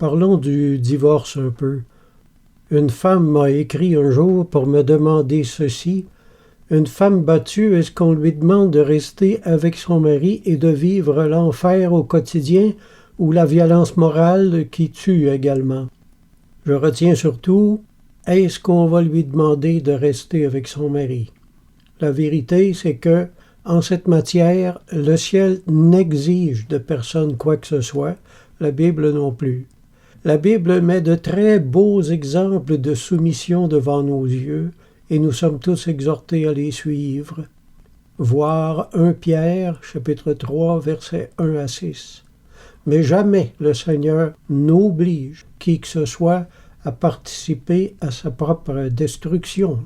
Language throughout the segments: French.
Parlons du divorce un peu. Une femme m'a écrit un jour pour me demander ceci. Une femme battue, est-ce qu'on lui demande de rester avec son mari et de vivre l'enfer au quotidien ou la violence morale qui tue également? Je retiens surtout, est-ce qu'on va lui demander de rester avec son mari? La vérité, c'est que, en cette matière, le ciel n'exige de personne quoi que ce soit, la Bible non plus. La Bible met de très beaux exemples de soumission devant nos yeux, et nous sommes tous exhortés à les suivre. Voir 1 Pierre, chapitre 3, versets 1 à 6. Mais jamais le Seigneur n'oblige qui que ce soit à participer à sa propre destruction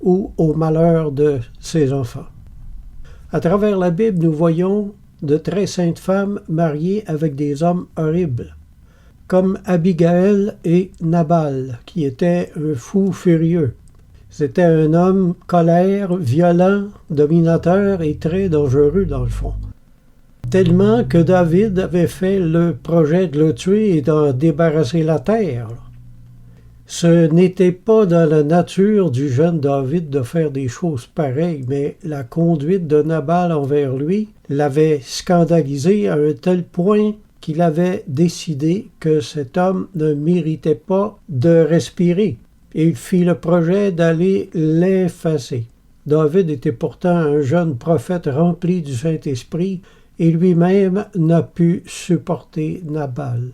ou au malheur de ses enfants. À travers la Bible, nous voyons de très saintes femmes mariées avec des hommes horribles, comme Abigail et Nabal, qui était un fou furieux. C'était un homme colère, violent, dominateur et très dangereux dans le fond. Tellement que David avait fait le projet de le tuer et d'en débarrasser la terre. Ce n'était pas dans la nature du jeune David de faire des choses pareilles, mais la conduite de Nabal envers lui l'avait scandalisé à un tel point qu'il avait décidé que cet homme ne méritait pas de respirer, et il fit le projet d'aller l'effacer. David était pourtant un jeune prophète rempli du Saint-Esprit, et lui-même n'a pu supporter Nabal.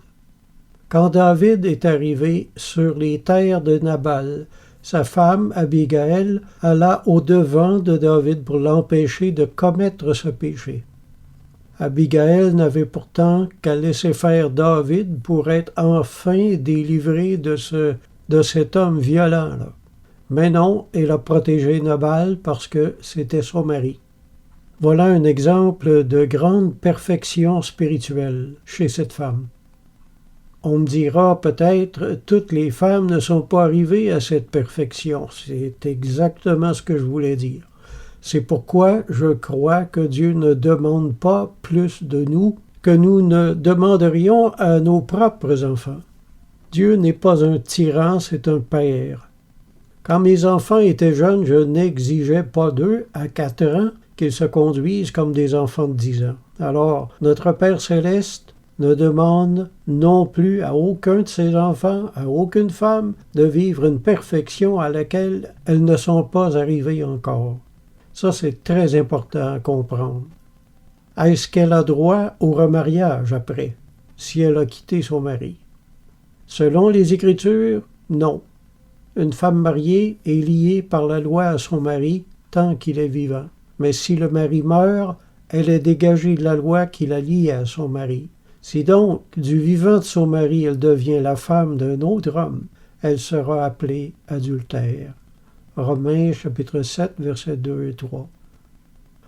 Quand David est arrivé sur les terres de Nabal, sa femme, Abigail, alla au-devant de David pour l'empêcher de commettre ce péché. Abigail n'avait pourtant qu'à laisser faire David pour être enfin délivré de cet homme violent-là. Mais non, elle a protégé Nabal parce que c'était son mari. Voilà un exemple de grande perfection spirituelle chez cette femme. On me dira peut-être, toutes les femmes ne sont pas arrivées à cette perfection. C'est exactement ce que je voulais dire. C'est pourquoi je crois que Dieu ne demande pas plus de nous que nous ne demanderions à nos propres enfants. Dieu n'est pas un tyran, c'est un père. Quand mes enfants étaient jeunes, je n'exigeais pas d'eux, à 4 ans, qu'ils se conduisent comme des enfants de 10 ans. Alors, notre Père céleste ne demande non plus à aucun de ses enfants, à aucune femme, de vivre une perfection à laquelle elles ne sont pas arrivées encore. Ça, c'est très important à comprendre. Est-ce qu'elle a droit au remariage après, si elle a quitté son mari? Selon les Écritures, non. Une femme mariée est liée par la loi à son mari tant qu'il est vivant. Mais si le mari meurt, elle est dégagée de la loi qui la lie à son mari. Si donc, du vivant de son mari, elle devient la femme d'un autre homme, elle sera appelée adultère. Romains chapitre 7, versets 2 et 3.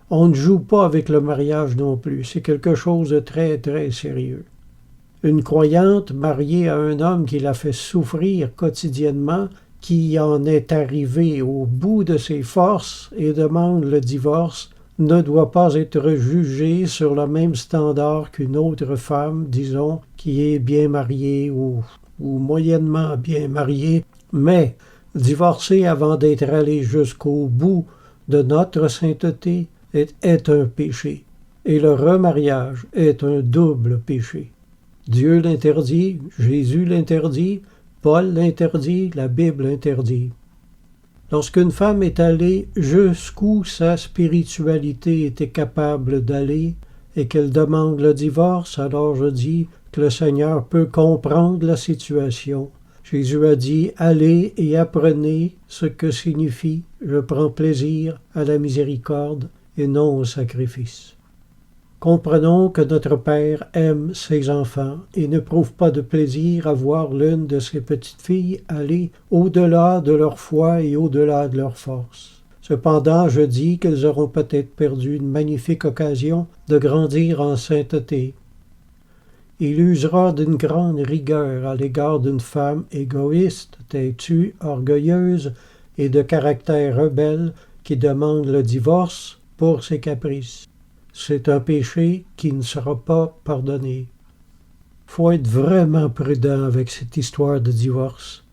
On ne joue pas avec le mariage non plus, c'est quelque chose de très, très sérieux. Une croyante mariée à un homme qui la fait souffrir quotidiennement, qui en est arrivé au bout de ses forces et demande le divorce, ne doit pas être jugée sur le même standard qu'une autre femme, disons, qui est bien mariée ou moyennement bien mariée, mais divorcer avant d'être allé jusqu'au bout de notre sainteté est un péché, et le remariage est un double péché. Dieu l'interdit, Jésus l'interdit, Paul l'interdit, la Bible l'interdit. Lorsqu'une femme est allée jusqu'où sa spiritualité était capable d'aller et qu'elle demande le divorce, alors je dis que le Seigneur peut comprendre la situation. Jésus a dit « Allez et apprenez ce que signifie « Je prends plaisir à la miséricorde et non au sacrifice ». Comprenons que notre Père aime ses enfants et n'éprouve pas de plaisir à voir l'une de ses petites filles aller au-delà de leur foi et au-delà de leur force. Cependant, je dis qu'elles auront peut-être perdu une magnifique occasion de grandir en sainteté. Il usera d'une grande rigueur à l'égard d'une femme égoïste, têtue, orgueilleuse et de caractère rebelle qui demande le divorce pour ses caprices. C'est un péché qui ne sera pas pardonné. faut être vraiment prudent avec cette histoire de divorce.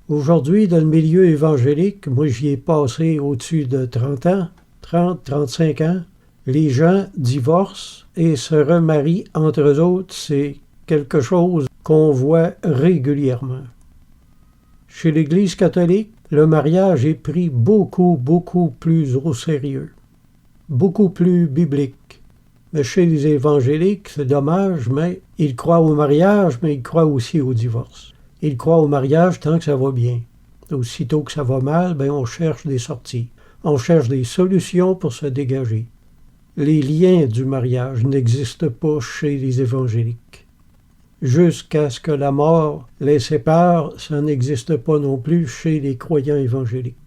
Aujourd'hui, dans le milieu évangélique, moi j'y ai passé au-dessus de 30 ans, 30, 35 ans, les gens divorcent et se remarient entre eux autres. C'est quelque chose qu'on voit régulièrement. Chez l'Église catholique, le mariage est pris beaucoup plus au sérieux, beaucoup plus biblique. Mais chez les évangéliques, c'est dommage, mais ils croient au mariage, mais ils croient aussi au divorce. Ils croient au mariage tant que ça va bien. Aussitôt que ça va mal, on cherche des sorties. On cherche des solutions pour se dégager. Les liens du mariage n'existent pas chez les évangéliques. Jusqu'à ce que la mort les sépare, ça n'existe pas non plus chez les croyants évangéliques.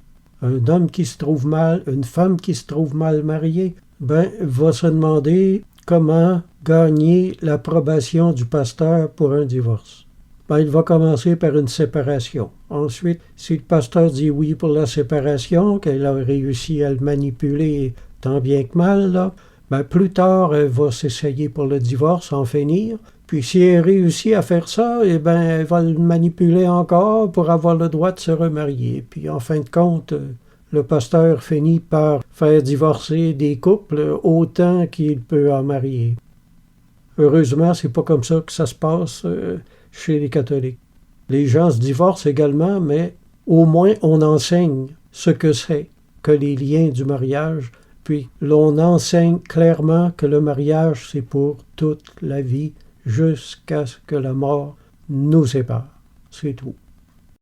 Un homme qui se trouve mal, une femme qui se trouve mal mariée, va se demander comment gagner l'approbation du pasteur pour un divorce. Il va commencer par une séparation. Ensuite, si le pasteur dit oui pour la séparation, qu'elle a réussi à le manipuler tant bien que mal, là, plus tard, elle va s'essayer pour le divorce, en finir. Puis si elle réussit à faire ça, elle va le manipuler encore pour avoir le droit de se remarier. Puis en fin de compte, le pasteur finit par faire divorcer des couples autant qu'il peut en marier. Heureusement, c'est pas comme ça que ça se passe chez les catholiques. Les gens se divorcent également, mais au moins on enseigne ce que c'est que les liens du mariage, puis l'on enseigne clairement que le mariage, c'est pour toute la vie, jusqu'à ce que la mort nous sépare. C'est tout.